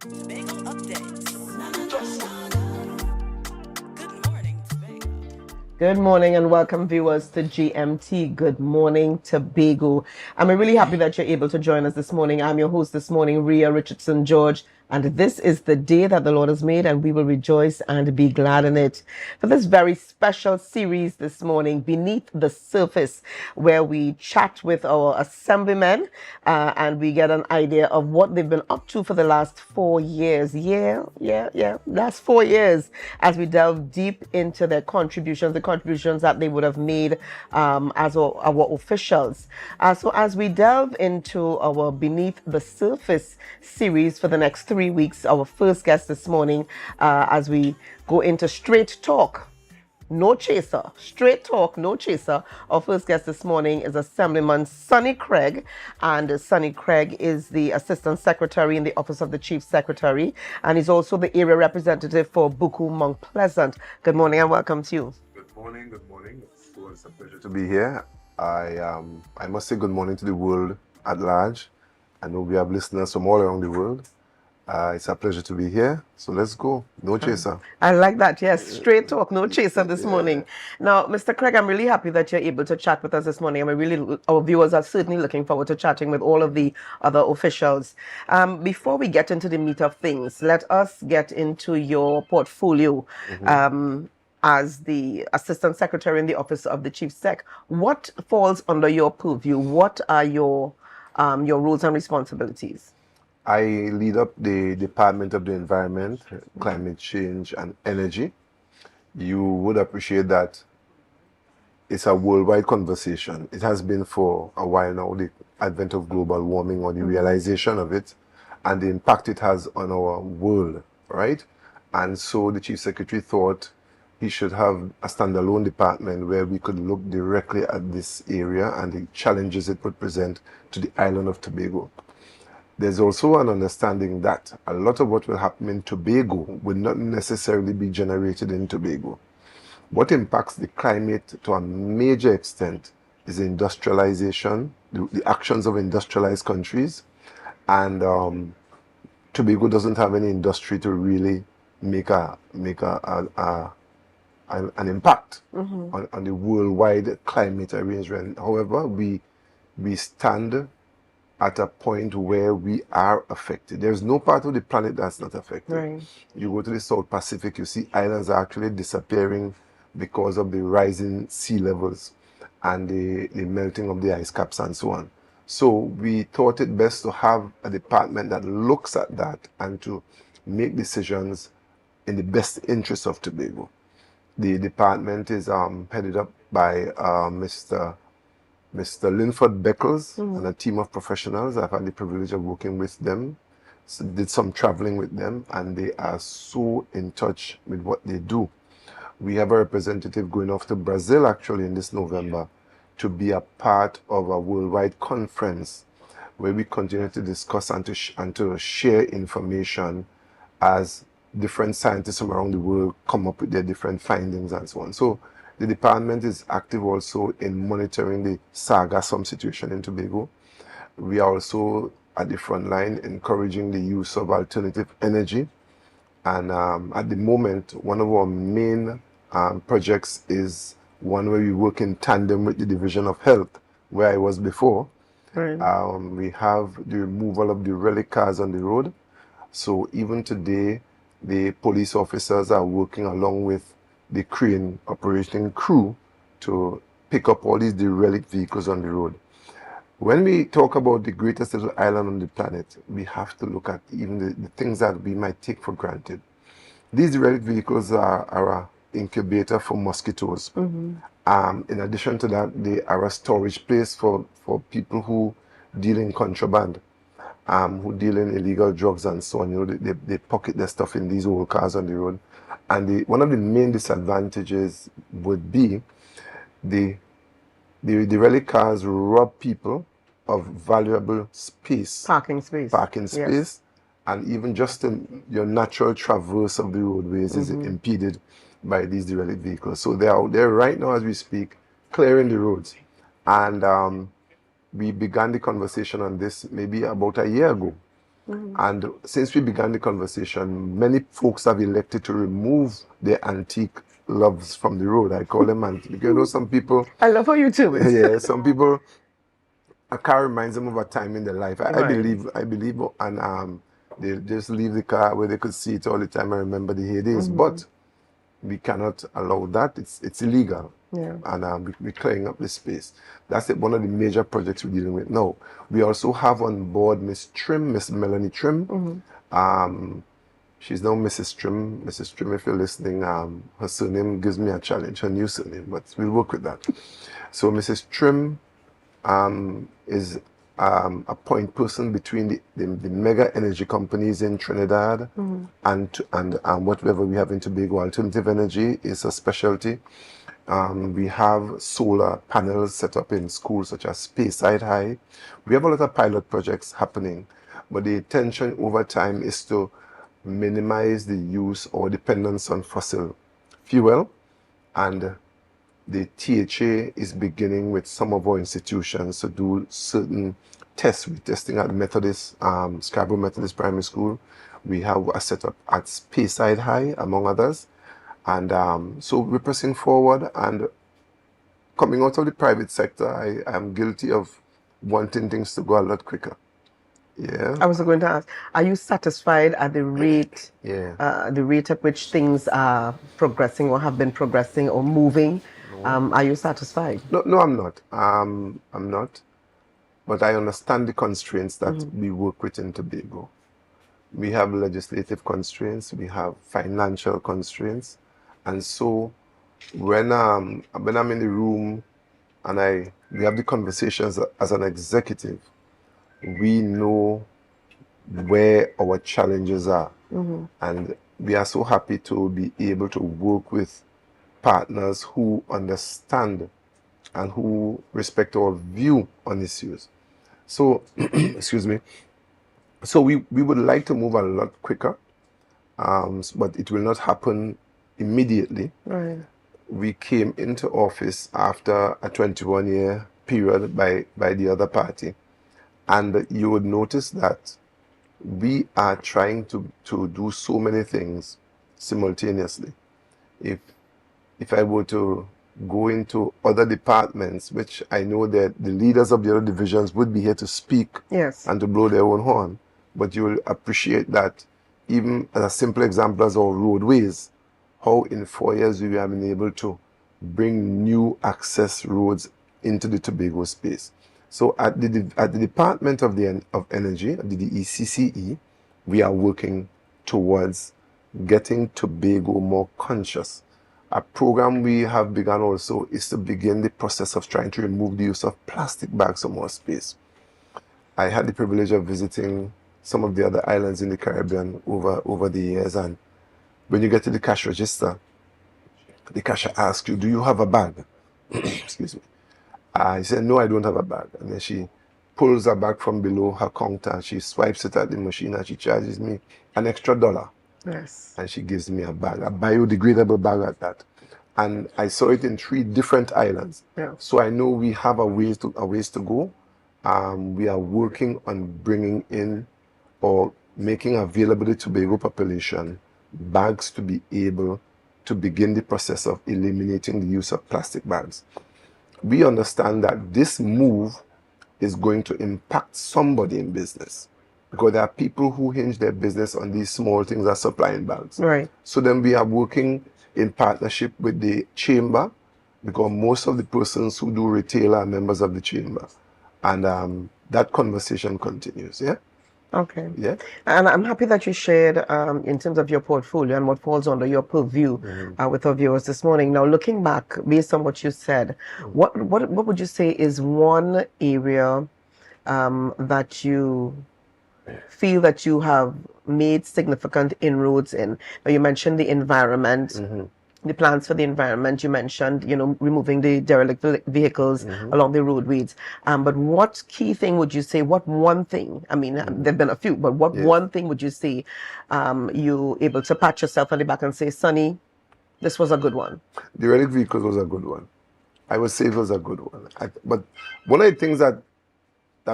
Tobago updates. Good morning, Tobago. Good morning and welcome viewers to GMT. Good morning, Tobago. I'm really happy that you're able to join us this morning. I'm your host this morning, Rhea Richadson-George, and this is the day that the Lord has made and we will rejoice and be glad in it. For this very special series this morning, Beneath the Surface, where we chat with our assemblymen and we get an idea of what they've been up to for the last 4 years. Last 4 years as we delve deep into their contributions, the contributions that they would have made as our officials. So as we delve into our Beneath the Surface series for the next 3 weeks, our first guest this morning, as we go into straight talk, no chaser, straight talk, no chaser. Our first guest this morning is Assemblyman Sonny Craig, and Sonny Craig is the Assistant Secretary in the Office of the Chief Secretary, and he's also the area representative for Buku Mount Pleasant. Good morning and welcome to you. Good morning, good morning. It's a pleasure to be here. I must say good morning to the world at large. I know we have listeners from all around the world. It's a pleasure to be here. So let's go. No chaser. I like that. Yes, straight talk, no chaser this morning. Now, Mr. Craig, I'm really happy that you're able to chat with us this morning. Our viewers are certainly looking forward to chatting with all of the other officials. Before we get into the meat of things, let us get into your portfolio. As the Assistant Secretary in the Office of the Chief Sec. What falls under your purview? What are your roles and responsibilities? I lead up the Department of the Environment, Climate Change and Energy. You would appreciate that it's a worldwide conversation. It has been for a while now, the advent of global warming or the realization of it and the impact it has on our world, right? And so the Chief Secretary thought he should have a standalone department where we could look directly at this area and the challenges it would present to the island of Tobago. There's also an understanding that a lot of what will happen in Tobago will not necessarily be generated in Tobago. What impacts the climate to a major extent is industrialization, the actions of industrialized countries, and Tobago doesn't have any industry to really make an impact on the worldwide climate arrangement. However, we stand at a point where we are affected. There's no part of the planet that's not affected. Right. You go to the South Pacific, you see islands are actually disappearing because of the rising sea levels and the melting of the ice caps and so on. So we thought it best to have a department that looks at that and to make decisions in the best interest of Tobago. The department is headed up by Mr. Linford Beckles and a team of professionals. I've had the privilege of working with them, did some traveling with them, and they are so in touch with what they do. We have a representative going off to Brazil actually in this November to be a part of a worldwide conference where we continue to discuss and to share information as different scientists from around the world come up with their different findings and so on. So the department is active also in monitoring the Assemb situation in Tobago. We are also at the front line encouraging the use of alternative energy. And at the moment, one of our main projects is one where we work in tandem with the Division of Health, where I was before. Right. We have the removal of the relic cars on the road. So even today, the police officers are working along with the crane operating crew to pick up all these derelict vehicles on the road. When we talk about the greatest little island on the planet, we have to look at even the things that we might take for granted. These derelict vehicles are an incubator for mosquitoes. In addition to that, they are a storage place for people who deal in contraband, who deal in illegal drugs and so on. You know, they pocket their stuff in these old cars on the road. And one of the main disadvantages would be the relic cars rob people of valuable space. Parking space. Yes. And even just your natural traverse of the roadways is impeded by these derelict vehicles. So they're out there right now as we speak, clearing the roads. And we began the conversation on this maybe about a year ago. And since we began the conversation, many folks have elected to remove their antique loves from the road. I call them antique. You know, some people, I love how you do it. yeah, some people, a car reminds them of a time in their life. I Right. believe, and they just leave the car where they could see it all the time and remember the heydays. But we cannot allow that. It's illegal. Yeah. And we're clearing up the space. That's one of the major projects we're dealing with now. We also have on board Miss Melanie Trim. She's now Mrs. Trim. Mrs. Trim, if you're listening, her surname gives me a challenge, her new surname, but we'll work with that. So Mrs. Trim is a point person between the mega energy companies in Trinidad and whatever we have in Tobago. Alternative energy is a specialty. We have solar panels set up in schools such as Speyside High. We have a lot of pilot projects happening, but the intention over time is to minimize the use or dependence on fossil fuel, and the THA is beginning with some of our institutions to do certain tests. We're testing at Methodist, Scarborough Methodist Primary School. We have a setup at Speyside High, among others. And so we're pressing forward, and coming out of the private sector, I am guilty of wanting things to go a lot quicker. Yeah. I was going to ask, are you satisfied at the rate, the rate at which things are progressing or have been progressing or moving? Are you satisfied? No, I'm not. I'm not. But I understand the constraints that we work with in Tobago. We have legislative constraints, we have financial constraints, and so when I'm in the room and we have the conversations as an executive, we know where our challenges are, and we are so happy to be able to work with partners who understand and who respect our view on issues. So, excuse me. So we would like to move a lot quicker, but it will not happen immediately. Right. We came into office after a 21-year period by the other party, and you would notice that we are trying to do so many things simultaneously. If I were to go into other departments, which I know that the leaders of the other divisions would be here to speak and to blow their own horn, but you will appreciate that even as a simple example as our roadways, how in 4 years we have been able to bring new access roads into the Tobago space. So at the Department of Energy, the DECCE, we are working towards getting Tobago more conscious. A program we have begun also is to begin the process of trying to remove the use of plastic bags from our space. I had the privilege of visiting some of the other islands in the Caribbean over the years, and when you get to the cash register, the cashier asks you, "Do you have a bag?" Excuse me. I said, "No, I don't have a bag." And then she pulls a bag from below her counter and she swipes it at the machine and she charges me an extra $1. Yes. And she gives me a bag, a biodegradable bag at that. And I saw it in 3 different islands. Yeah. So I know we have a ways to go. We are working on bringing in or making available to the Tobago population bags to be able to begin the process of eliminating the use of plastic bags. We understand that this move is going to impact somebody in business, because there are people who hinge their business on these small things as supplying bags. Right. So then we are working in partnership with the chamber, because most of the persons who do retail are members of the chamber. And that conversation continues, yeah? Okay. Yeah. And I'm happy that you shared in terms of your portfolio and what falls under your purview with our viewers this morning. Now, looking back, based on what you said, what would you say is one area that you feel that you have made significant inroads in? Now, you mentioned the environment. The plans for the environment, you mentioned, removing the derelict vehicles along the roadways. But what key thing would you say, what one thing, I mean, there've been a few, but what one thing would you say you able to pat yourself on the back and say, "Sonny, this was a good one"? The relic vehicles was a good one. I would say it was a good one. But one of the things that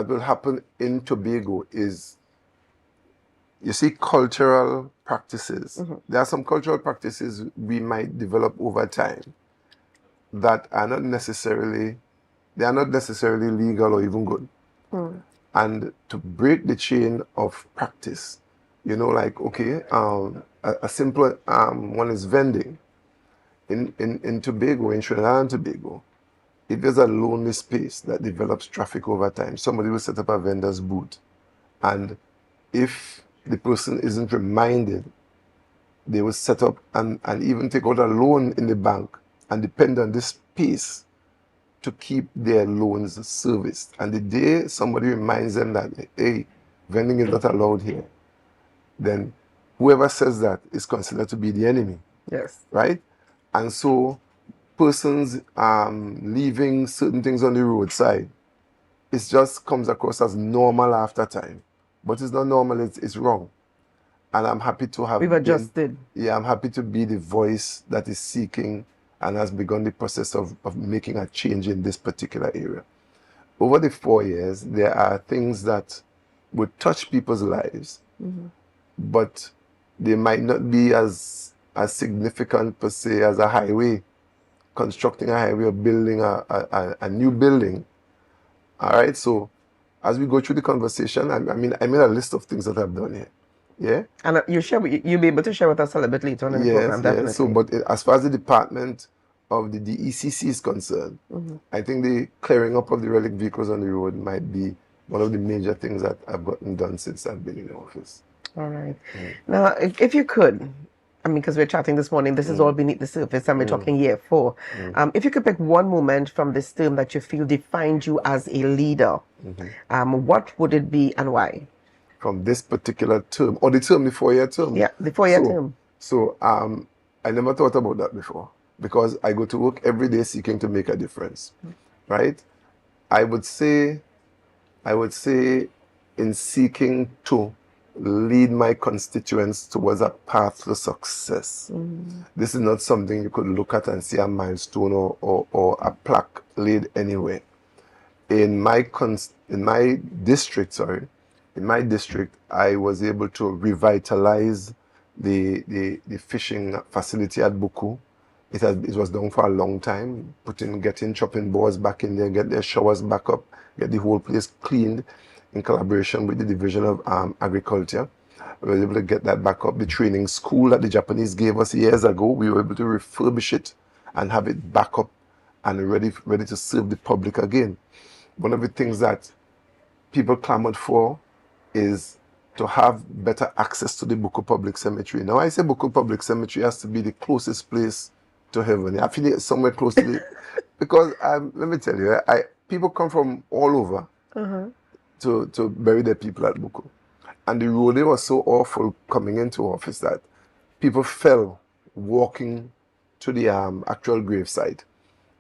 will happen in Tobago is you see cultural practices. There are some cultural practices we might develop over time that are not necessarily legal or even good. And to break the chain of practice, like, okay, a simple one is vending. In Tobago, in Trinidad and Tobago, if there's a lonely space that develops traffic over time, somebody will set up a vendor's booth. And if the person isn't reminded, they will set up and even take out a loan in the bank and depend on this space to keep their loans serviced. And the day somebody reminds them that, hey, vending is not allowed here, then whoever says that is considered to be the enemy. Yes. Right? And so persons leaving certain things on the roadside, it just comes across as normal after time. But it's not normal, it's wrong. And I'm happy to have We've adjusted. I'm happy to be the voice that is seeking and has begun the process of making a change in this particular area. Over the 4 years, there are things that would touch people's lives, but they might not be as significant per se as a highway, constructing a highway or building a new building. All right, so as we go through the conversation, I made a list of things that I've done here. Yeah. And you'll be able to share with us a little bit later on in the program, definitely. Yes. So, but as far as the department of the DECC is concerned, I think the clearing up of the relic vehicles on the road might be one of the major things that I've gotten done since I've been in the office. All right. Now, if you could, because we're chatting this morning, this is all beneath the surface, and we're talking year 4. If you could pick one moment from this term that you feel defined you as a leader, what would it be and why? From this particular term, or the 4-year term? Yeah, the 4-year term. So, I never thought about that before, because I go to work every day seeking to make a difference, right? I would say in seeking to lead my constituents towards a path to success. This is not something you could look at and see a milestone or a plaque laid anywhere. In my district, I was able to revitalize the fishing facility at Buku. It was down for a long time, getting chopping boards back in there, get their showers back up, get the whole place cleaned in collaboration with the Division of Agriculture. We were able to get that back up. The training school that the Japanese gave us years ago, we were able to refurbish it and have it back up and ready to serve the public again. One of the things that people clamored for is to have better access to the Buku Public Cemetery. Now, I say Buku Public Cemetery has to be the closest place to heaven. I feel it's somewhere close to the... Because let me tell you, people come from all over to bury their people at Buku. And the road was so awful coming into office that people fell walking to the actual gravesite.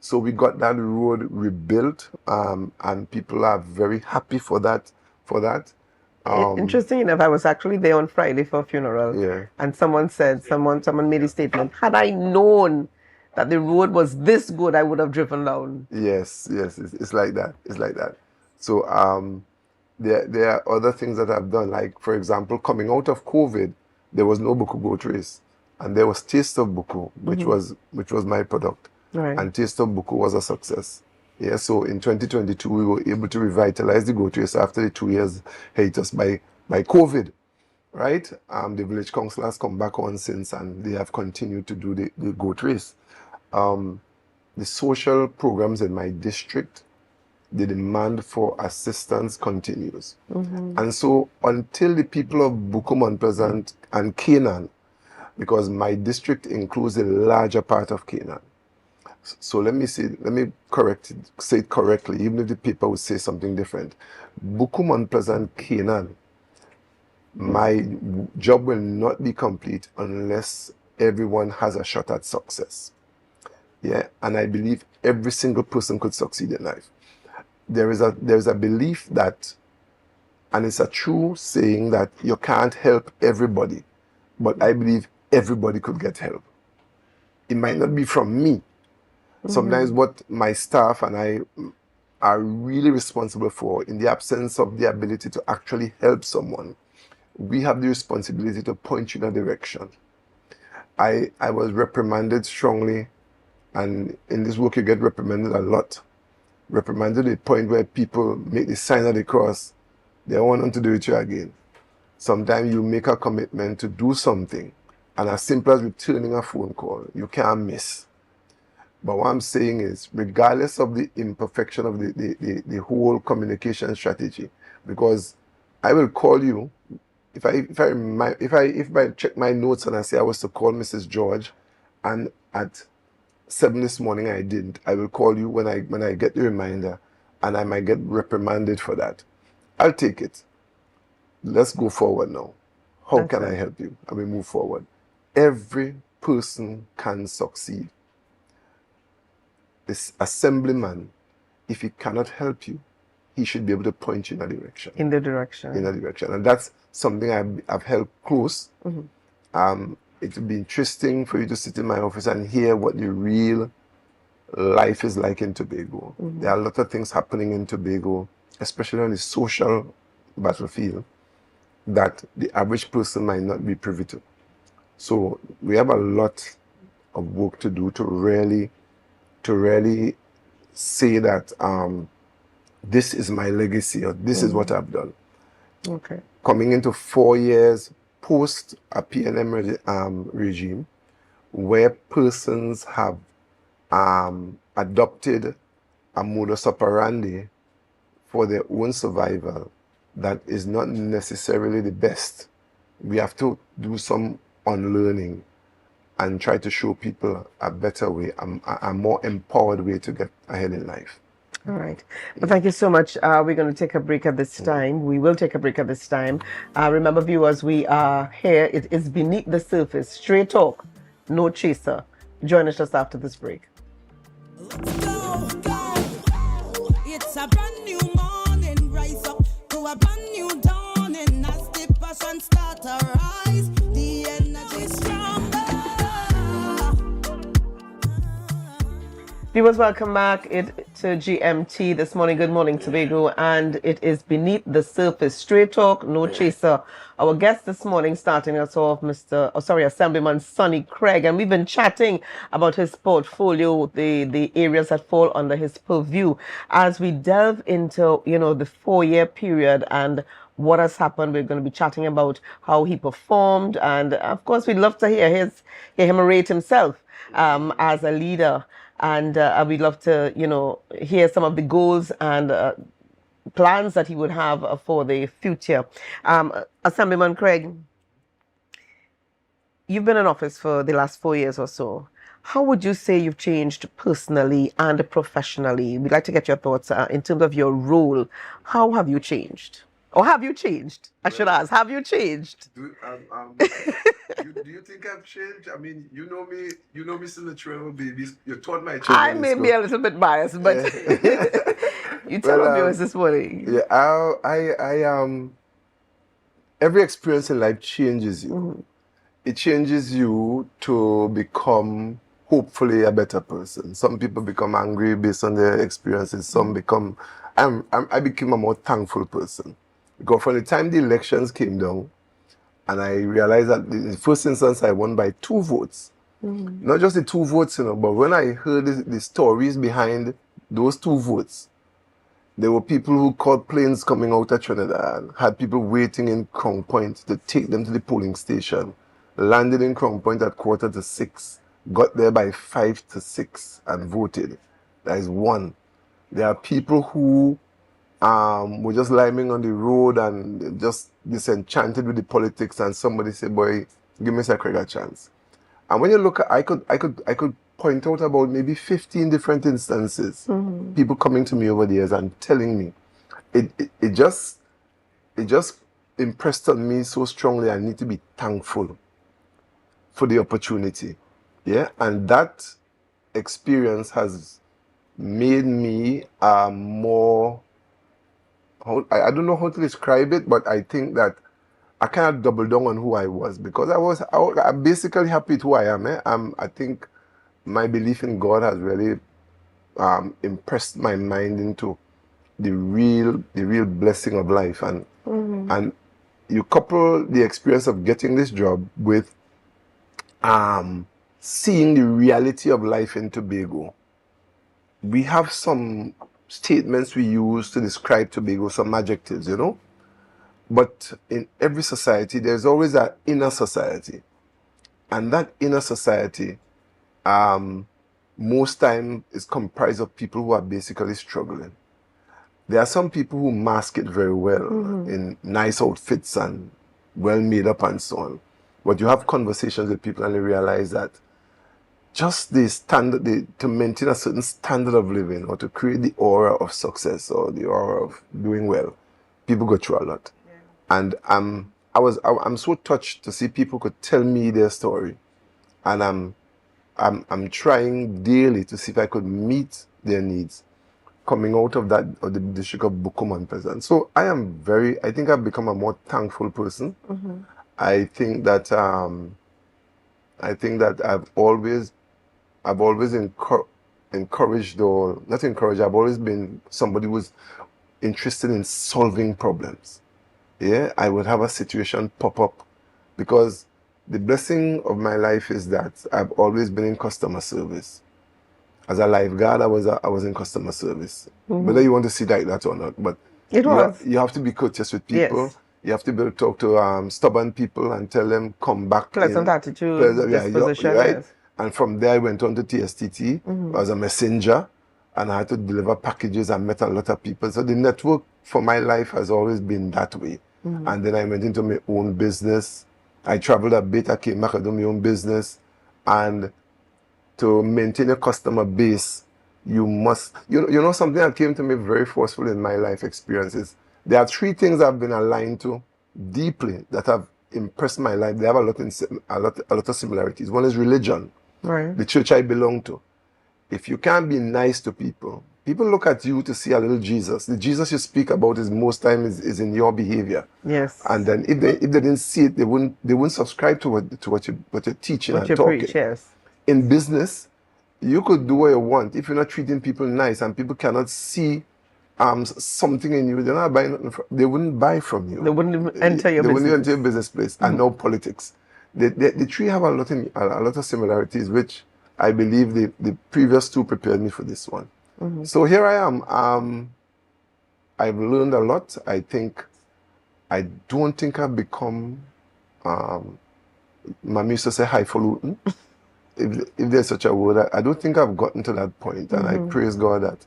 So we got that road rebuilt, and people are very happy for that. Interesting enough, I was actually there on Friday for a funeral. Yeah. And someone made a statement, had I known that the road was this good, I would have driven down. Yes, it's like that. So there are other things that I've done, like, for example, coming out of COVID, there was no Buku goat race, and there was Taste of Buku, which was my product. Right. And Taste of Buku was a success. Yeah, so in 2022, we were able to revitalize the goat race after the 2 years hiatus by COVID, right? The village council has come back on since, and they have continued to do the goat race. The social programs in my district, the demand for assistance continues. And so until the people of Buku, Mount Pleasant, and Canaan, because my district includes a larger part of Canaan. So let me say it correctly, even if the paper would say something different. Buku, Mount Pleasant, Canaan, my job will not be complete unless everyone has a shot at success. Yeah, and I believe every single person could succeed in life. There is a belief that, and it's a true saying, that you can't help everybody, but I believe everybody could get help. It might not be from me. Sometimes what my staff and I are really responsible for, in the absence of the ability to actually help someone, we have the responsibility to point you in a direction. I was reprimanded strongly, and in this work you get reprimanded a lot. Reprimanded to the point where people make the sign of the cross, they don't want to do it to you again. Sometimes you make a commitment to do something, and as simple as returning a phone call, you can't miss. But what I'm saying is, regardless of the imperfection of the whole communication strategy, because I will call you, if I check my notes and I say I was to call Mrs. George, and at 7 this morning I didn't, I will call you when I get the reminder, and I might get reprimanded for that. I'll take it. Let's go forward now. How can I help you? And we move forward. Every person can succeed. This assemblyman, if he cannot help you, he should be able to point you in a direction. In the direction. In a direction. And that's something I've held close. It would be interesting for you to sit in my office and hear what the real life is like in Tobago. There are a lot of things happening in Tobago, especially on the social battlefield, that the average person might not be privy to. So we have a lot of work to do to really say that this is my legacy, or this is what I've done. Okay. Coming into 4 years post a PNM regime, where persons have adopted a modus operandi for their own survival that is not necessarily the best. We have to do some unlearning and try to show people a better way, a more empowered way to get ahead in life. All right. Well, thank you so much. We're going to take a break at this time. We will take a break at this time. Remember, viewers, we are here. It is beneath the surface. Straight talk, no chaser. Join us just after this break. Let's go, go. It's a brand new morning. Rise up to a brand new dawning. As the passion start to rise, the energy stronger. Viewers, welcome back to GMT this morning. Good morning, Tobago. And it is beneath the surface. Straight talk, no chaser. Our guest this morning, starting us off, Assemblyman Sonny Craig. And we've been chatting about his portfolio, the areas that fall under his purview. As we delve into, the 4-year period and what has happened, we're going to be chatting about how he performed. And of course, we'd love to hear him rate himself as a leader. And we'd love to, hear some of the goals and plans that he would have for the future. Assemblyman Craig, you've been in office for the last 4 years or so. How would you say you've changed personally and professionally? We'd like to get your thoughts in terms of your role. How have you changed? Or have you changed? I should ask, have you changed? Do you think I've changed? I mean, you know me since the travel babies. You taught my children. I may be a little bit biased, but you tell our viewers this morning. Yeah, I every experience in life changes you. It changes you to become hopefully a better person. Some people become angry based on their experiences. Some become. I became a more thankful person. Because from the time the elections came down, and I realized that in the first instance I won by 2 votes. Not just the 2 votes, but when I heard the stories behind those 2 votes, there were people who caught planes coming out of Trinidad, had people waiting in Crown Point to take them to the polling station, landed in Crown Point at 5:45, got there by 5 to 6 and voted. That is one. There are people who were just lying on the road and just disenchanted with the politics, and somebody said, "Boy, give Mr. Craig a chance." And when you look at, I could point out about maybe 15 different instances, people coming to me over the years and telling me, it just impressed on me so strongly. I need to be thankful for the opportunity, and that experience has made me more. I don't know how to describe it, but I think that I cannot double down on who I was, because I'm basically happy with who I am. I think my belief in God has really impressed my mind into the real blessing of life, and you couple the experience of getting this job with seeing the reality of life in Tobago. We have some statements we use to describe Tobago, some adjectives, you know. But in every society, there's always an inner society. And that inner society, most time, is comprised of people who are basically struggling. There are some people who mask it very well in nice outfits and well made up and so on. But you have conversations with people and they realize that just the standard, to maintain a certain standard of living or to create the aura of success or the aura of doing well, people go through a lot. Yeah. And I'm so touched to see people could tell me their story, and I'm trying daily to see if I could meet their needs, coming out of that of the district of Bukum and Pleasant. So I think I've become a more thankful person. I think that I've always encouraged, or not encouraged, I've always been somebody who's interested in solving problems. Yeah, I would have a situation pop up, because the blessing of my life is that I've always been in customer service. As a lifeguard, I was in customer service. Whether you want to see like that or not, but you have to be courteous with people. Yes. You have to be able to talk to stubborn people and tell them come back. Pleasant attitude, disposition, right? Yes. And from there, I went on to TSTT as a messenger, and I had to deliver packages and met a lot of people. So the network for my life has always been that way. And then I went into my own business. I traveled a bit, I came back, I do my own business. And to maintain a customer base, you must, you know something that came to me very forceful in my life experiences. There are three things I've been aligned to deeply that have impressed my life. They have a lot of similarities. One is religion, right? The church I belong to. If you can't be nice to people, people look at you to see a little Jesus. The Jesus you speak about is most times is in your behavior. Yes. And then if they didn't see it, they wouldn't subscribe to what you're teaching and talking. Preach, yes. In business, you could do what you want. If you're not treating people nice and people cannot see something in you, they're not buying nothing they wouldn't buy from you. They wouldn't even enter your business. They wouldn't enter your business place. And now politics. The three have a lot of similarities, which I believe the previous two prepared me for this one. So here I am. I've learned a lot. I don't think I've become, Mama used to say highfalutin. If there's such a word, I don't think I've gotten to that point, and I praise God that.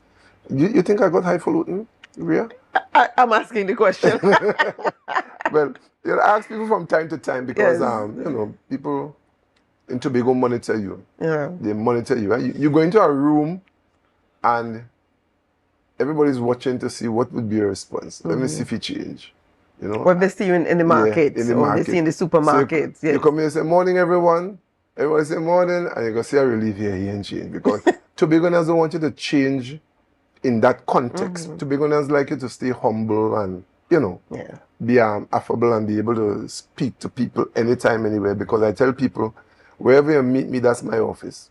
You think I got highfalutin, Rhea? I'm asking the question. Well, you ask people from time to time because people in Tobago monitor you. Yeah. They monitor you. You go into a room and everybody's watching to see what would be your response. Let me see if you change. You know? Or if they see you in the market, or they see in the supermarket. So you come in and say, morning, everyone. Everybody say morning, and you're going to see a relief here, he ain't change. Because Tobagoans don't want you to change in that context. Tobagoans like you to stay humble and, be affable and be able to speak to people anytime, anywhere. Because I tell people, wherever you meet me, that's my office.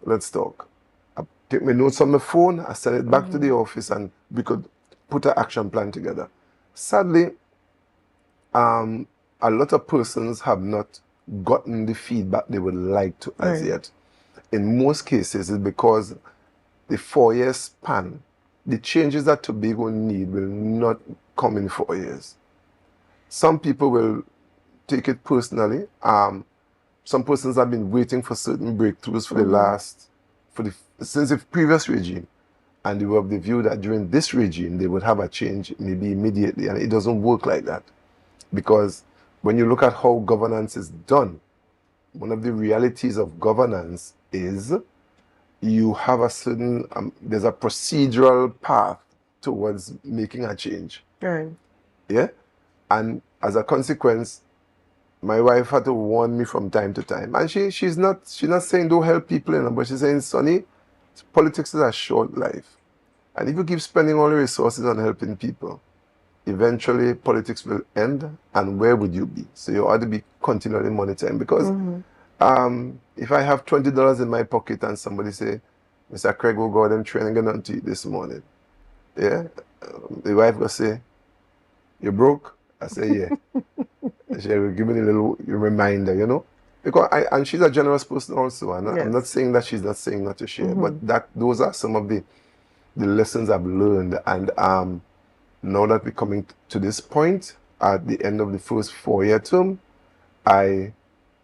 Let's talk. I take my notes on my phone, I send it back to the office, and we could put an action plan together. Sadly, a lot of persons have not gotten the feedback they would like to as yet. In most cases, it's because the 4-year span, the changes that Tobago need will not come in 4 years. Some people will take it personally. Some persons have been waiting for certain breakthroughs for since the previous regime, and they were of the view that during this regime they would have a change maybe immediately, and it doesn't work like that. Because when you look at how governance is done, one of the realities of governance is you have a certain, there's a procedural path towards making a change. Right. Yeah? And as a consequence, my wife had to warn me from time to time. And she's not saying don't help people, but she's saying, Sonny, politics is a short life. And if you keep spending all your resources on helping people, eventually politics will end, and where would you be? So you ought to be continually monitoring, because if I have $20 in my pocket and somebody say, Mr. Craig will go them training and nothing to eat this morning, the wife will say, you broke? I say, yeah. She will give me a little reminder, you know. Because and she's a generous person also. And I'm not Yes. saying that she's not saying not to share, but those are some of the lessons I've learned. And now that we're coming to this point at the end of the first 4-year term, I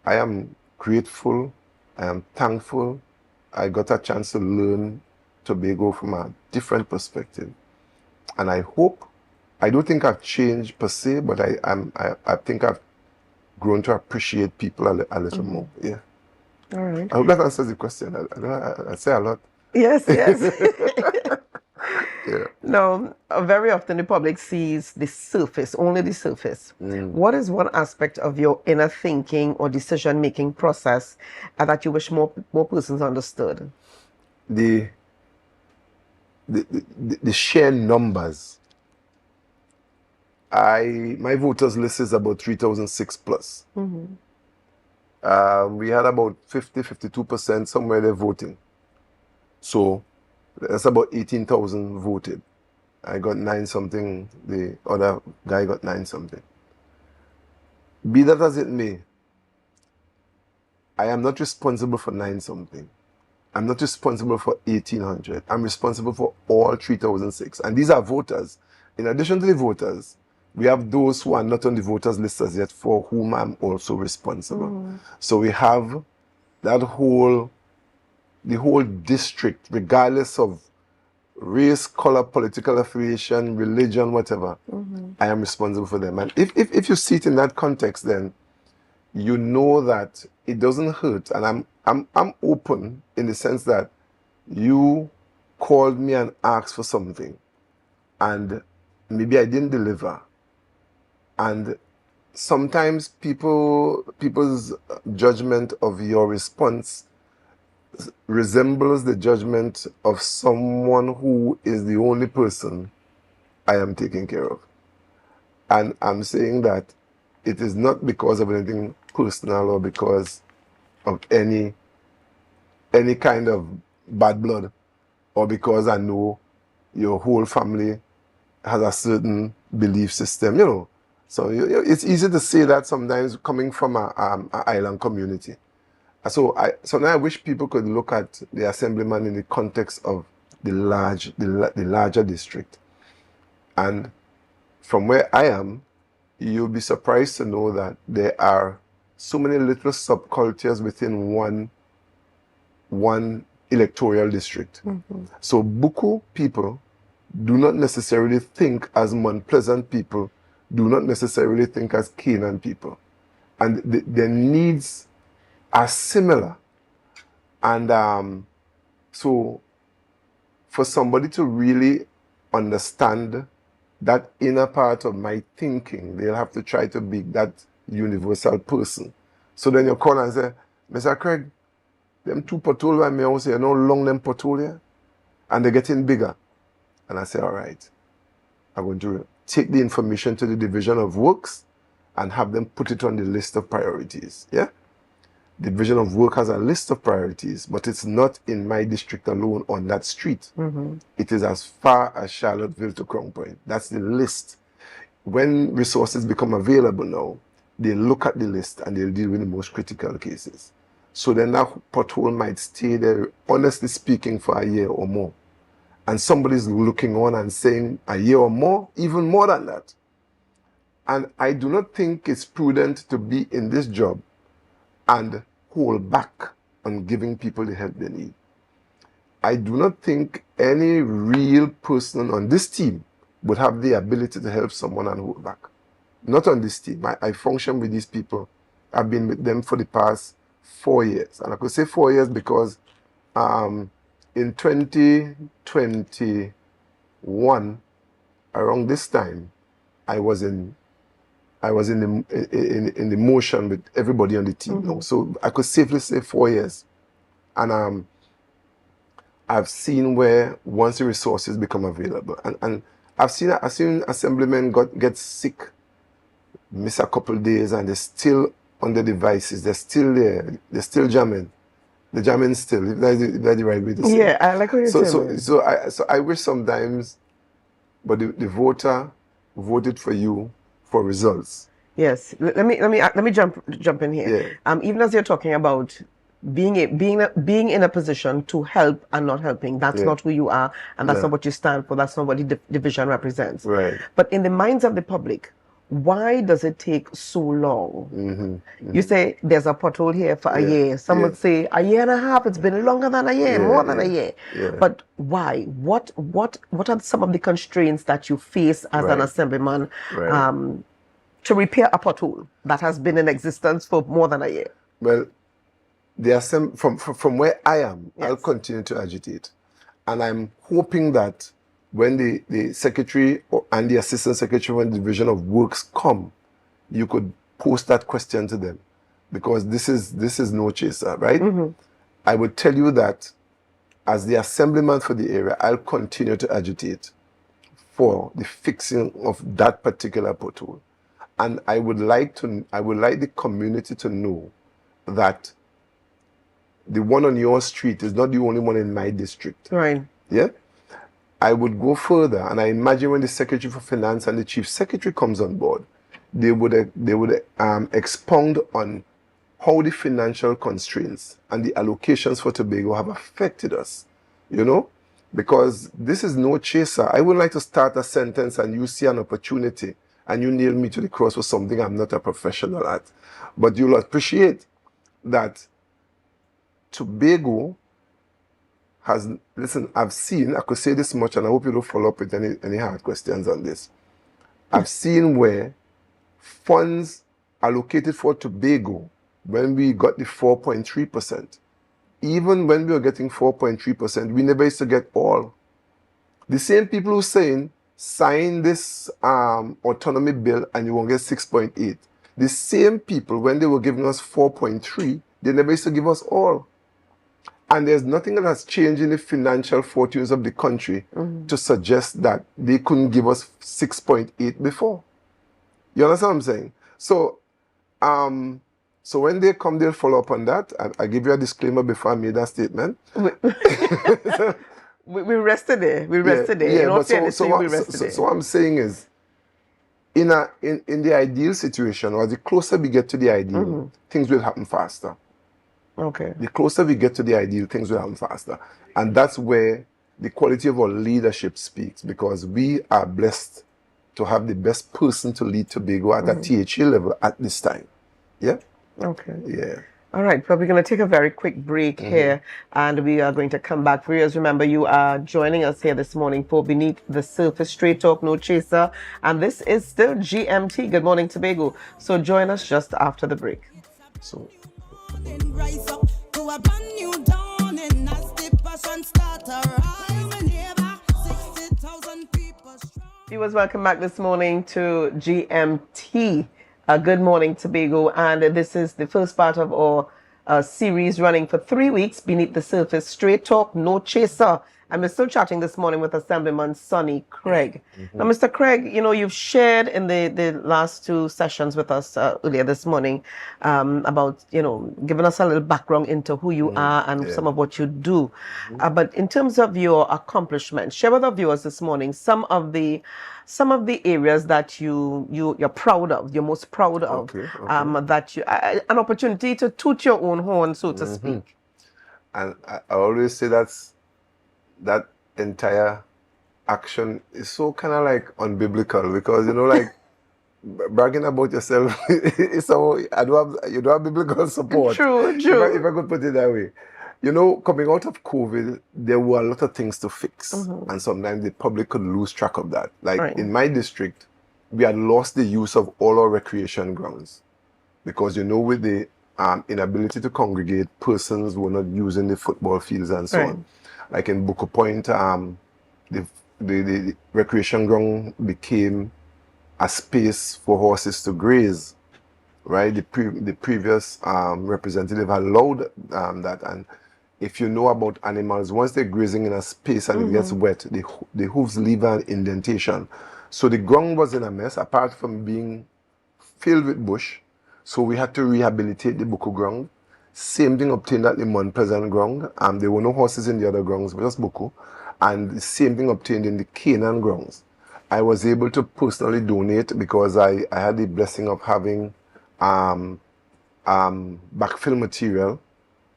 am grateful, I am thankful. I got a chance to learn Tobago from a different perspective. And I hope, I don't think I've changed per se, but I think I've grown to appreciate people a little more. Yeah. All right. I hope that answers the question. I say a lot. Yes, yes. Yeah. Now, very often the public sees the surface, only the surface. What is one aspect of your inner thinking or decision-making process that you wish more persons understood? The sheer numbers. My voters list is about 3,006 plus. We had about 52% somewhere there voting. So that's about 18,000 voted. I got 9 something, the other guy got 9 something. Be that as it may, I am not responsible for 9 something. I'm not responsible for 1,800. I'm responsible for all 3,006. And these are voters. In addition to the voters, we have those who are not on the voters list as yet, for whom I'm also responsible. So we have that the whole district, regardless of race, color, political affiliation, religion, whatever. I am responsible for them. And if you see it in that context, then you know that it doesn't hurt. And I'm open in the sense that you called me and asked for something, and maybe I didn't deliver. And sometimes people's judgment of your response resembles the judgment of someone who is the only person I am taking care of. And I'm saying that it is not because of anything personal or because of any kind of bad blood, or because I know your whole family has a certain belief system, you know. So it's easy to say that sometimes coming from a island community. So now I wish people could look at the assemblyman in the context of the larger district. And from where I am, you'll be surprised to know that there are so many little subcultures within one electoral district. So Buku people do not necessarily think as Mount Pleasant people, do not necessarily think as Canaan people. And their needs are similar. And so for somebody to really understand that inner part of my thinking, they'll have to try to be that universal person. So then you call and say, Mr. Craig, them 2 potholes by me house, you know how long them potholes here? And they're getting bigger. And I say, all right, I'm going to take the information to the Division of Works and have them put it on the list of priorities. Yeah? The Division of Work has a list of priorities, but it's not in my district alone on that street. It is as far as Charlottesville to Crown Point. That's the list. When resources become available now, they look at the list and they'll deal with the most critical cases. So then that pothole might stay there, honestly speaking, for a year or more. And somebody's looking on and saying a year or more, even more than that. And I do not think it's prudent to be in this job and hold back on giving people the help they need. I do not think any real person on this team would have the ability to help someone and hold back. Not on this team. I function with these people. I've been with them for the past 4 years. And I could say 4 years because in 2021, around this time, I was in the motion with everybody on the team now. So I could safely say 4 years. And I've seen where once the resources become available, and I've seen assemblymen get sick, miss a couple of days, and they're still on the devices. They're still there. They're still jamming. The jamming still. If that's the right way to say it. Yeah, I like what you're saying. So I wish sometimes, but the voter voted for you for results. Yes. Let me jump in here. Yeah. Even as you're talking about being in a position to help and not helping, that's Yeah. not who you are, and that's No. not what you stand for. That's not what the division represents. Right. But in the minds of the public, why does it take so long? You say there's a pothole here for a Yeah, year. Some yeah. would say a year and a half. It's been longer than a year, Yeah, more than a yeah, year. yeah. But why? What are some of the constraints that you face as an Right. assemblyman Right. to repair a pothole that has been in existence for more than a year? Well, from where I am, Yes. I'll continue to agitate. And I'm hoping that when the secretary and the assistant secretary from the division of works come, you could post that question to them, because this is no chaser, right? I would tell you that as the assemblyman for the area, I'll continue to agitate for the fixing of that particular pothole. And I would like the community to know that the one on your street is not the only one in my district. Right. Yeah? I would go further, and I imagine when the Secretary for Finance and the Chief Secretary comes on board, they would expound on how the financial constraints and the allocations for Tobago have affected us, you know? Because this is no chaser. I would like to start a sentence and you see an opportunity and you nail me to the cross for something I'm not a professional at. But you'll appreciate that Tobago has, listen, I could say this much, and I hope you don't follow up with any hard questions on this. I've seen where funds allocated for Tobago, when we got the 4.3%, even when we were getting 4.3%, we never used to get all. The same people who saying, sign this autonomy bill and you won't get 6.8. The same people, when they were giving us 4.3, they never used to give us all. And there's nothing that has changed in the financial fortunes of the country to suggest that they couldn't give us 6.8 before. You understand what I'm saying? So, so when they come, they'll follow up on that. I give you a disclaimer before I made that statement. We rested there. We rested there. Yeah, In all but fairness to you, we rested there. so what I'm saying is, in the ideal situation, or the closer we get to the ideal, things will happen faster. Okay. The closer we get to the ideal, things will happen faster. And that's where the quality of our leadership speaks, because we are blessed to have the best person to lead Tobago at a THA level at this time. Yeah? Okay. Yeah. All right, but we're going to take a very quick break here, and we are going to come back. For you, remember, you are joining us here this morning for Beneath the Surface, Straight Talk, No Chaser, and this is still GMT. Good morning, Tobago. So join us just after the break. So, Rise up to a brand new dawning as the passion start to rise. Whenever 60,000 people strong. Viewers, welcome back this morning to GMT. Good morning, Tobago, and this is the first part of our series running for 3 weeks, Beneath the Surface, Straight Talk, No Chaser. And we're still chatting this morning with Assemblyman Sonny Craig. Now, Mr. Craig, you know, you've shared in the last two sessions with us earlier this morning about, you know, giving us a little background into who you are and some of what you do. But in terms of your accomplishments, share with our viewers this morning some of the areas that you're proud of, you're most proud of, that you an opportunity to toot your own horn, so to speak. and I always say that entire action is so kind of like unbiblical, because, you know, like bragging about yourself is so, you don't have biblical support. True. If I could put it that way. You know, coming out of COVID, there were a lot of things to fix. And sometimes the public could lose track of that. Like in my district, we had lost the use of all our recreation grounds. Because, you know, with the inability to congregate, persons were not using the football fields and so on. Like in Bucco Point, the recreation ground became a space for horses to graze, right? The previous representative allowed that. And if you know about animals, once they're grazing in a space and it gets wet, the hooves leave an indentation. So the ground was in a mess, apart from being filled with bush. So we had to rehabilitate the Bucco ground. Same thing obtained at the Mount Pleasant ground. There were no horses in the other grounds, but just Bucco. And the same thing obtained in the Canaan grounds. I was able to personally donate because I had the blessing of having backfill material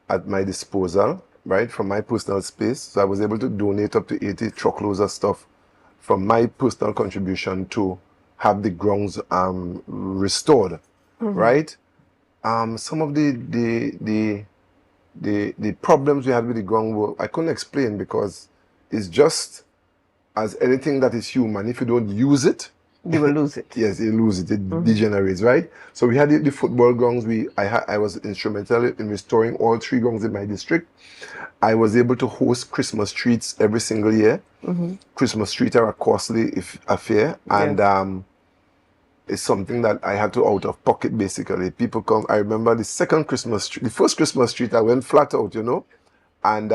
at my disposal, right, from my personal space. So I was able to donate up to 80 truckloads of stuff from my personal contribution to have the grounds restored, right? Some of the problems we had with the ground were, I couldn't explain because it's just as anything that is human. If you don't use it, You will lose it. yes, you lose it. It degenerates, right? So we had the football grounds. I was instrumental in restoring all 3 grounds in my district. I was able to host Christmas treats every single year. Christmas treats are a costly affair, and it's something that I had to out of pocket basically. People come. I remember the first Christmas treat. I went flat out, and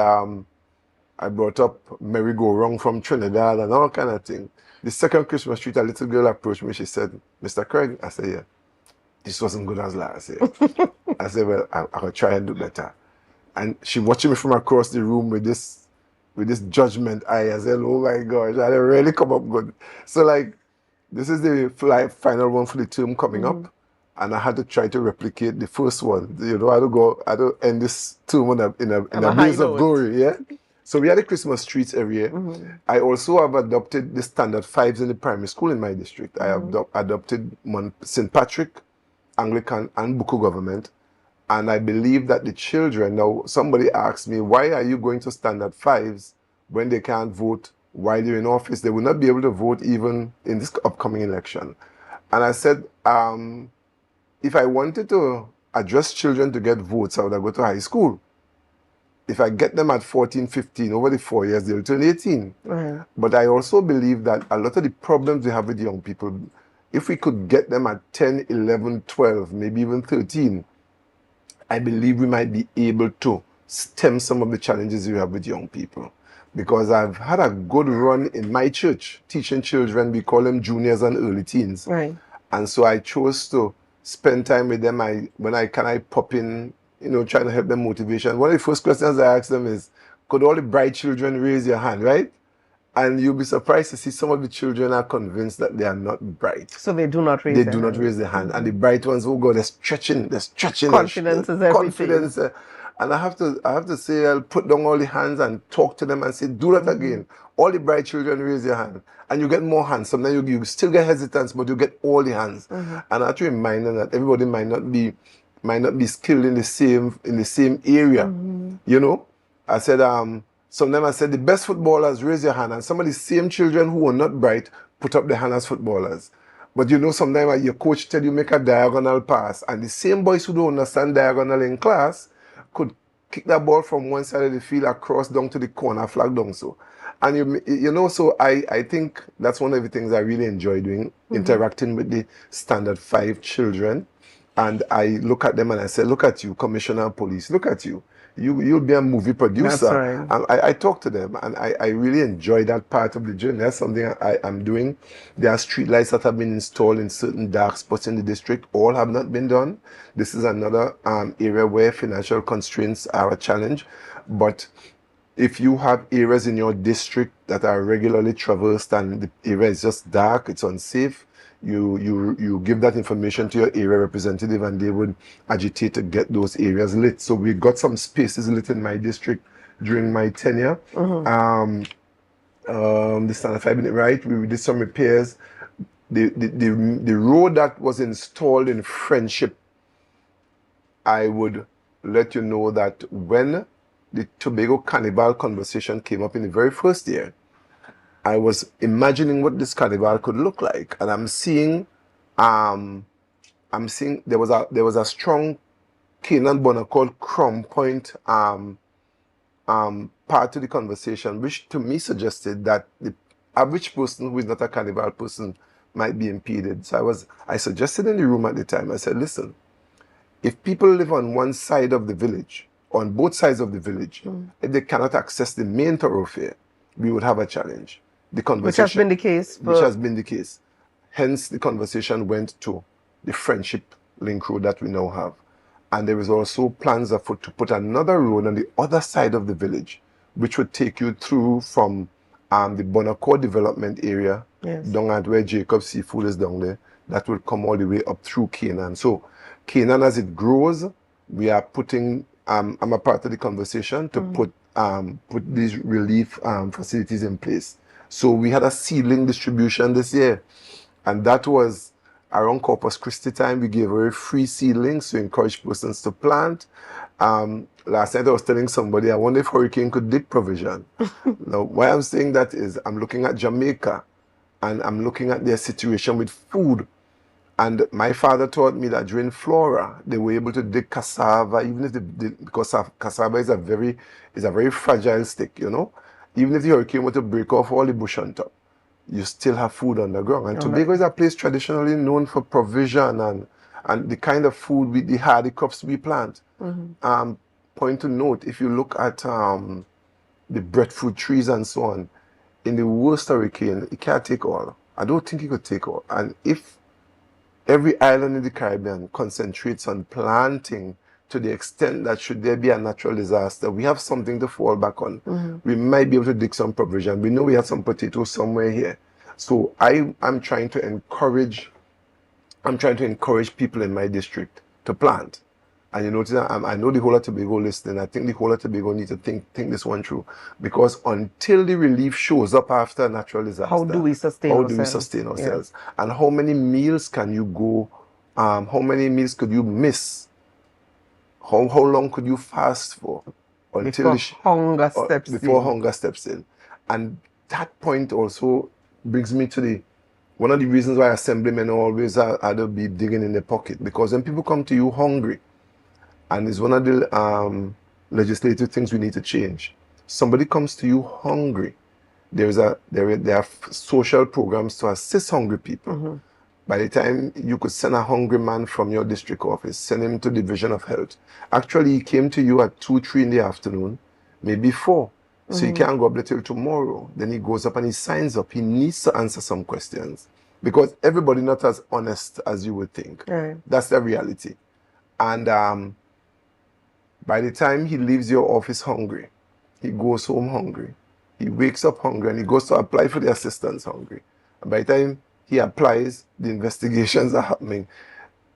I brought up merry-go-round from Trinidad and all kind of thing. The second Christmas treat, a little girl approached me. She said, "Mr. Craig," I said, "Yeah, this wasn't good as last year." I said, "Well, I'll try and do better." And she watching me from across the room with this judgment eye. I said, "Oh my gosh, I really come up good." So like, this is the final one for the term coming up. And I had to try to replicate the first one. I had to end this term in a blaze of glory, yeah? So we had the Christmas treats every year. I also have adopted the standard 5s in the primary school in my district. I have adopted St. Patrick, Anglican, and Buku government. And I believe that the children, now somebody asked me, why are you going to standard 5s when they can't vote while you're in office? They will not be able to vote even in this upcoming election. And I said, if I wanted to address children to get votes, I would have go to high school. If I get them at 14, 15, over the 4 years, they'll turn 18. But I also believe that a lot of the problems we have with young people, if we could get them at 10, 11, 12, maybe even 13, I believe we might be able to stem some of the challenges we have with young people. Because I've had a good run in my church, teaching children. We call them juniors and early teens. Right. And so I chose to spend time with them. When I pop in, trying to help them motivation. One of the first questions I ask them is, could all the bright children raise your hand, right? And you'll be surprised to see some of the children are convinced that they are not bright. So they do not raise They their do not hand. raise their hand. And the bright ones, oh God, they're stretching. Confidence is everything. Confidence. And I have to say, I'll put down all the hands and talk to them and say, do that again. All the bright children raise their hand. And you get more hands. Sometimes you still get hesitance, but you get all the hands. And I have to remind them that everybody might not be skilled in the same area. I said, sometimes I said, the best footballers raise your hand, and some of the same children who are not bright put up their hand as footballers. But sometimes your coach tell you make a diagonal pass, and the same boys who don't understand diagonal in class could kick that ball from one side of the field across down to the corner, flag down so. And so I think that's one of the things I really enjoy doing, interacting with the standard 5 children. And I look at them and I say, look at you, Commissioner of Police, look at you. You'll be a movie producer. That's right. And I talk to them, and I really enjoy that part of the journey. That's something I'm doing. There are street lights that have been installed in certain dark spots in the district. All have not been done. This is another area where financial constraints are a challenge. But if you have areas in your district that are regularly traversed and the area is just dark, it's unsafe, you give that information to your area representative, and they would agitate to get those areas lit. So we got some spaces lit in my district during my tenure. The standard 5-minute right, we did some repairs. The road that was installed in Friendship, I would let you know that when the Tobago Carnival conversation came up in the very first year, I was imagining what this carnival could look like, and I'm seeing there was a strong Canaan Bonner called Crum Point part to the conversation, which to me suggested that the average person who is not a carnival person might be impeded. So I suggested in the room at the time, I said, listen, if people live on one side of the village, on both sides of the village, if they cannot access the main thoroughfare, we would have a challenge. The conversation, which has been the case. Hence, the conversation went to the Friendship link road that we now have. And there is also plans afoot to put another road on the other side of the village, which would take you through from the Bonaccord development area, Yes. down at where Jacob Seafood is down there, that will come all the way up through Canaan. So Canaan, as it grows, we are putting, I'm a part of the conversation to put these relief facilities in place. So we had a seedling distribution this year, and that was around Corpus Christi time. We gave away free seedlings to encourage persons to plant. Last night I was telling somebody, I wonder if hurricane could dig provision. Now, why I'm saying that is I'm looking at Jamaica, and I'm looking at their situation with food. And my father taught me that during flora, they were able to dig cassava, even if because cassava is a very fragile stick, you know. Even if the hurricane were to break off all the bush on top, you still have food underground. And Tobago is a place traditionally known for provision and the kind of food, the hardy crops we plant. Point to note, if you look at the breadfruit trees and so on, in the worst hurricane, it can't take all. I don't think it could take all. And if every island in the Caribbean concentrates on planting to the extent that should there be a natural disaster, we have something to fall back on. We might be able to dig some provision. We know we have some potatoes somewhere here. So I'm trying to encourage people in my district to plant. And you notice that I know the whole of Tobago listening. I think the whole of Tobago need to think this one through. Because until the relief shows up after a natural disaster, How do we sustain ourselves? Yes. And how many meals can you go, how many meals could you miss? How long could you fast for? Before hunger steps in. And that point also brings me to one of the reasons why assemblymen always either be digging in the pocket. Because when people come to you hungry, and it's one of the legislative things we need to change. Somebody comes to you hungry. There are social programs to assist hungry people. By the time you could send a hungry man from your district office, send him to the Division of Health. Actually, he came to you at 2, 3 in the afternoon, maybe 4. So he can't go up there till tomorrow. Then he goes up and he signs up. He needs to answer some questions because everybody not as honest as you would think. Right. That's the reality. And by the time he leaves your office hungry, he goes home hungry, he wakes up hungry, and he goes to apply for the assistance hungry. And by the time he applies, the investigations are happening.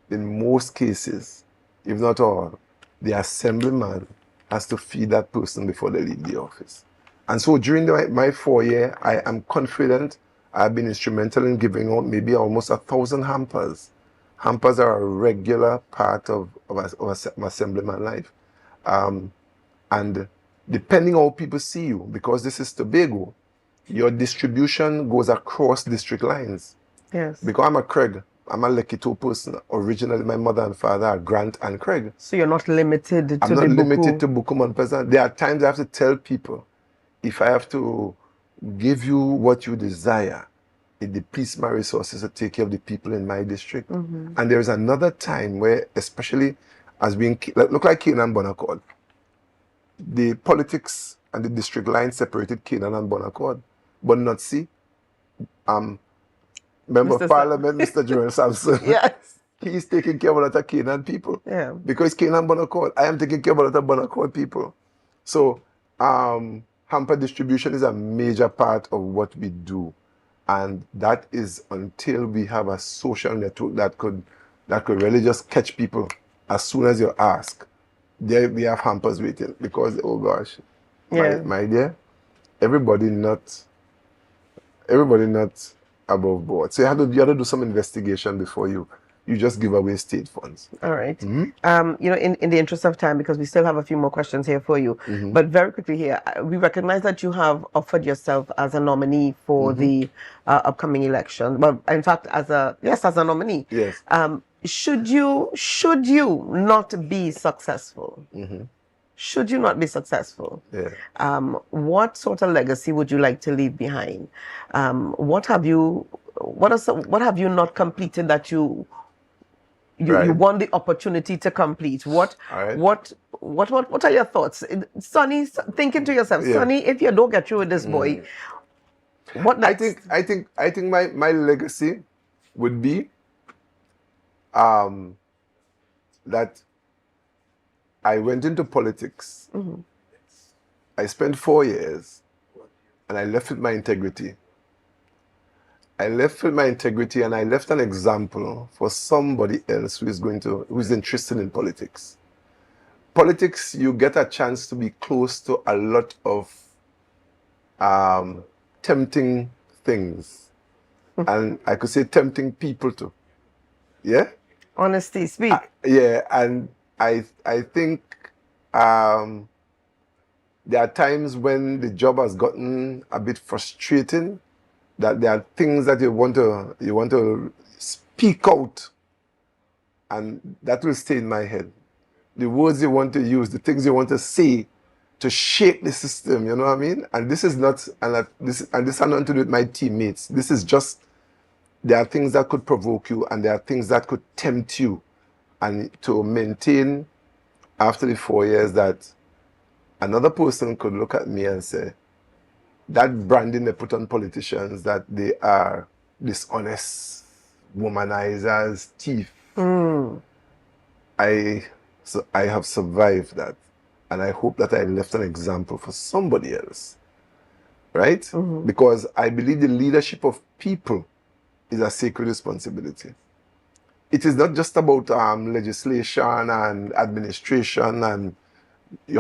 In most cases, if not all, the assemblyman has to feed that person before they leave the office. And so during my 4 year, I am confident I've been instrumental in giving out maybe almost 1,000 hampers. Hampers are a regular part of assemblyman life. And depending on how people see you, because this is Tobago, your distribution goes across district lines. Yes. Because I'm a Craig, I'm a Lekito person. Originally, my mother and father are Grant and Craig. So you're not limited to I'm not limited to Bukuman person. There are times I have to tell people, if I have to give you what you desire, it depletes my resources to take care of the people in my district. And there's another time where, especially as being, look like Canaan and Bonaccord, the politics and the district line separated Canaan and Bonaccord, but not see. Member of Parliament, Mr. Joel Sampson. Yes. He's taking care of a lot of Canaan people. Yeah. Because Canaan Bonaccord, I am taking care of a lot of Bonaccord people. So, hamper distribution is a major part of what we do. And that is until we have a social network that could really just catch people as soon as you ask. There we have hampers waiting because, oh gosh, my dear, everybody not above board. So you have to do some investigation before you just give away state funds. All right. In the interest of time, because we still have a few more questions here for you, but very quickly here, we recognize that you have offered yourself as a nominee for the upcoming election. Well, in fact, as a nominee. Yes. Should you not be successful? Should you not be successful? Yeah. What sort of legacy would you like to leave behind? What have you not completed that you want the opportunity to complete? What are your thoughts? Sonny, thinking to yourself, Sonny, if you don't get through with this boy, what next? I think my legacy would be that I went into politics. I spent 4 years, and I left with my integrity. I left with my integrity, and I left an example for somebody else who's interested in politics. Politics, you get a chance to be close to a lot of tempting things. And I could say tempting people too. Yeah? Honesty, speak. Yeah, and I think there are times when the job has gotten a bit frustrating, that there are things that you want to speak out, and that will stay in my head. The words you want to use, the things you want to say to shake the system, you know what I mean? And this is not, and this has nothing to do with my teammates. This is just, there are things that could provoke you, and there are things that could tempt you, and to maintain after the 4 years that another person could look at me and say, that branding they put on politicians, that they are dishonest, womanizers, thief. I have survived that, and I hope that I left an example for somebody else, right? Because I believe the leadership of people is a sacred responsibility. It is not just about legislation and administration and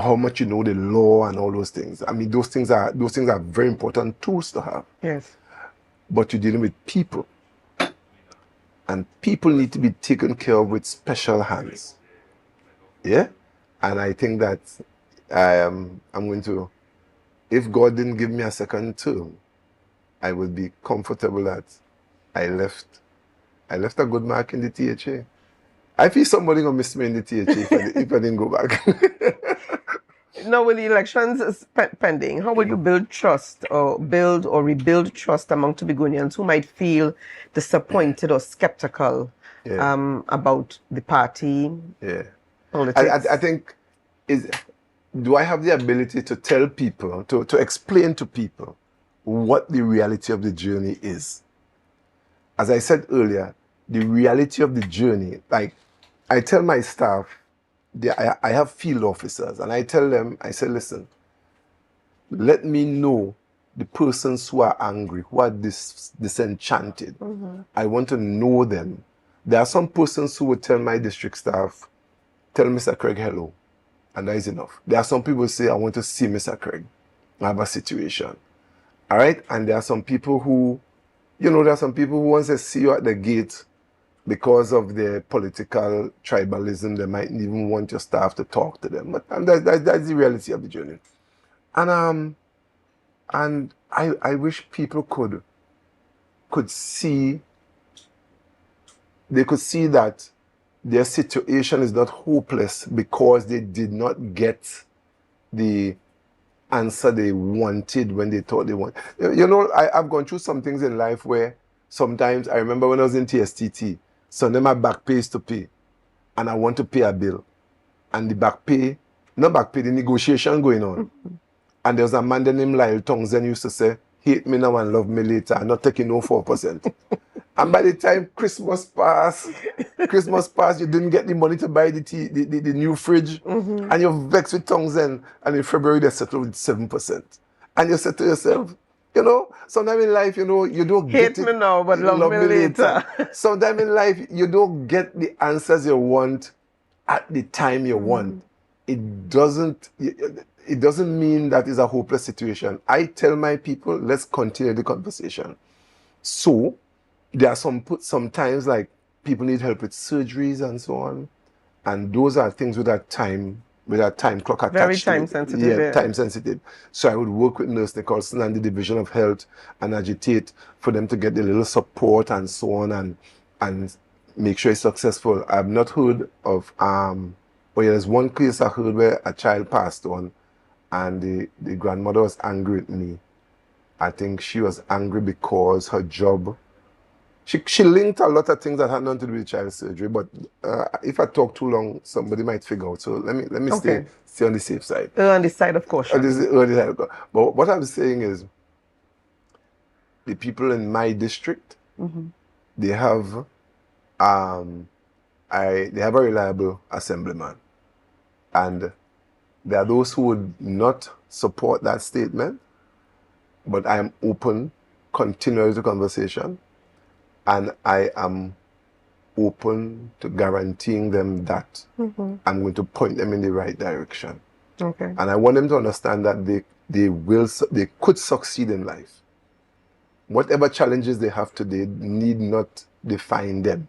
how much you know the law and all those things. I mean, those things are very important tools to have. Yes. But you're dealing with people, and people need to be taken care of with special hands. Yeah, and I think that I'm going to, if God didn't give me a second term, I would be comfortable that I left a good mark in the THA. I feel somebody gonna miss me in the THA if I didn't go back. Now, with the elections pending, how will you build trust or rebuild trust among Tobagonians who might feel disappointed or skeptical about the party? Yeah, politics? I think do I have the ability to tell people, to explain to people what the reality of the journey is? As I said earlier, the reality of the journey, like I tell my staff, I have field officers, and I tell them, I say, listen, let me know the persons who are angry, who are disenchanted. I want to know them. There are some persons who would tell my district staff, tell Mr. Craig hello, and that is enough. There are some people who say, I want to see Mr. Craig. I have a situation. All right? And there are some people who, once they see you at the gate, because of their political tribalism, they might even want your staff to talk to them. And that's the reality of the journey. And I wish people could see that their situation is not hopeless because they did not get the answer they wanted when they thought they wanted. I've gone through some things in life where sometimes, I remember when I was in TSTT, sometimes my back pay is to pay, and I want to pay a bill. And the negotiation going on. And there was a man named Lyle Townsend used to say, hate me now and love me later, I'm not taking no 4%. And by the time Christmas passed, you didn't get the money to buy the new fridge, and you're vexed with Townsend, and in February they settled with 7%. And you said to yourself, sometimes in life, you don't Hate get it. me now, but love me later. Sometimes in life, you don't get the answers you want at the time you want. It doesn't mean that it's a hopeless situation. I tell my people, let's continue the conversation. So, there are sometimes like people need help with surgeries and so on. And those are things with a time clock attached. Very time sensitive. Yeah, time sensitive. So I would work with Nurse Nicholson and the Division of Health and agitate for them to get a little support and so on and make sure it's successful. I've not heard of there's one case I heard where a child passed on and the grandmother was angry with me. I think she was angry because her job, she linked a lot of things that had nothing to do with child surgery, but if I talk too long, somebody might figure out. So let me Okay. stay on the safe side. On the side of caution. But what I'm saying is, the people in my district, they have they have a reliable assemblyman, and there are those who would not support that statement, but I am open continually to conversation, and I am open to guaranteeing them that I'm going to point them in the right direction. Okay. And I want them to understand that they could succeed in life. Whatever challenges they have today need not define them.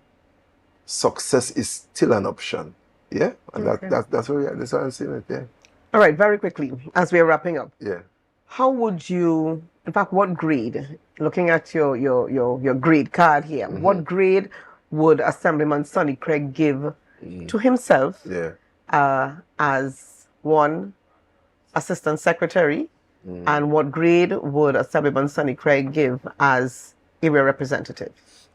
Success is still an option. Yeah, and Okay. that's what I'm saying it. Yeah. All right, very quickly, as we're wrapping up. Yeah. How would you, in fact, what grade, looking at your grade card here, what grade would Assemblyman Sonny Craig give to himself as one assistant secretary, and what grade would Assemblyman Sonny Craig give as area representative?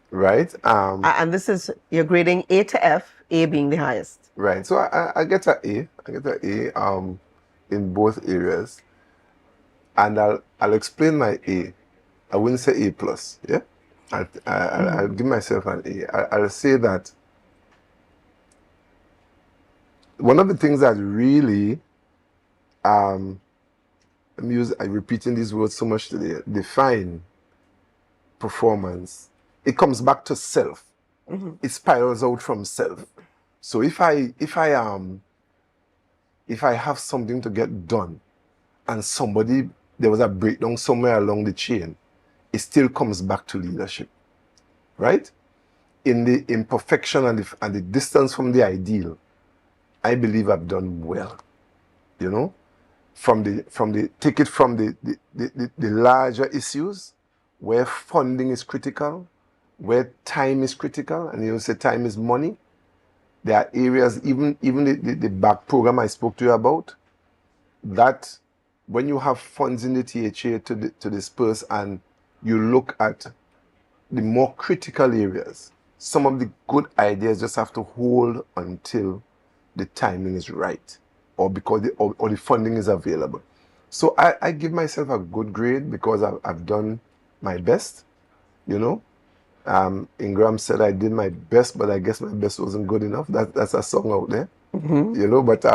Right. And this is, you're grading A to F, A being the highest. Right. So I get an A. I get an A in both areas. And I'll explain my A. I wouldn't say A plus. Yeah. I'll give myself an A. I'll say that one of the things that really I'm repeating these words so much today, define performance. It comes back to self. It spirals out from self. So if I have something to get done, and there was a breakdown somewhere along the chain, it still comes back to leadership, right? In the imperfection and the distance from the ideal, I believe I've done well. You know, take it from the larger issues where funding is critical, where time is critical, and you say time is money. There are areas, even the back program I spoke to you about, that when you have funds in the THA to disperse and you look at the more critical areas, some of the good ideas just have to hold until the timing is right, or because the funding is available. So I give myself a good grade because I've done my best, you know. Ingram said I did my best, but I guess my best wasn't good enough. That's a song out there, you know. But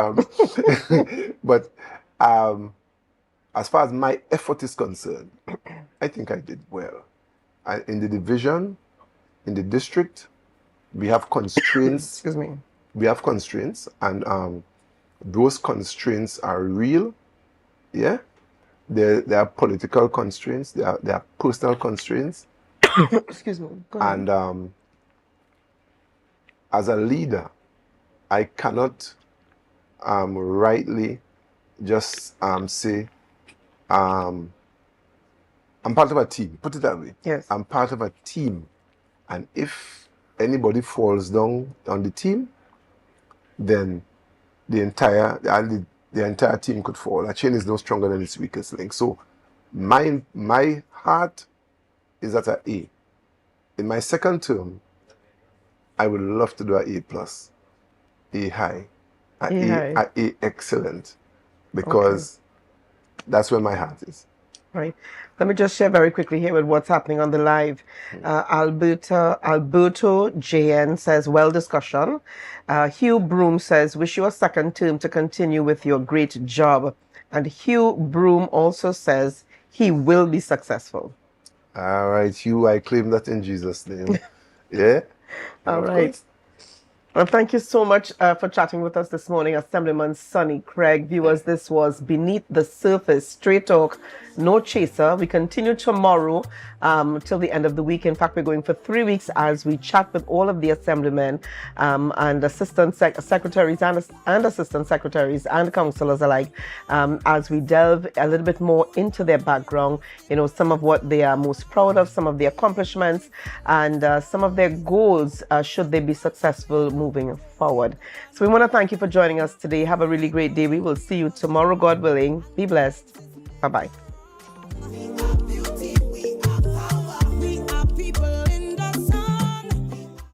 as far as my effort is concerned, I think I did well. In the division, in the district, we have constraints. Excuse me. We have constraints, and those constraints are real. Yeah, there are political constraints. There are personal constraints. Excuse me. Go ahead. And as a leader, I cannot rightly just say I'm part of a team. Put it that way. Yes. I'm part of a team, and if anybody falls down on the team, then the entire team could fall. A chain is no stronger than its weakest link. So my heart is at an A. In my second term, I would love to do an A plus, A high, A excellent, because that's where my heart is. Right. Let me just share very quickly here with what's happening on the live. Alberto JN says, well discussion. Hugh Broom says, wish you a second term to continue with your great job. And Hugh Broom also says he will be successful. All right, Hugh, I claim that in Jesus' name. Yeah. All right. Well, thank you so much for chatting with us this morning, Assemblyman Sonny Craig. Viewers, this was Beneath the Surface, straight talk, no chaser. We continue tomorrow till the end of the week. In fact, we're going for 3 weeks as we chat with all of the assemblymen and assistant secretaries and assistant secretaries and councillors alike as we delve a little bit more into their background, you know, some of what they are most proud of, some of the accomplishments, and some of their goals should they be successful moving forward. So we want to thank you for joining us today. Have a really great day. We will see you tomorrow, God willing. Be blessed. Bye-bye.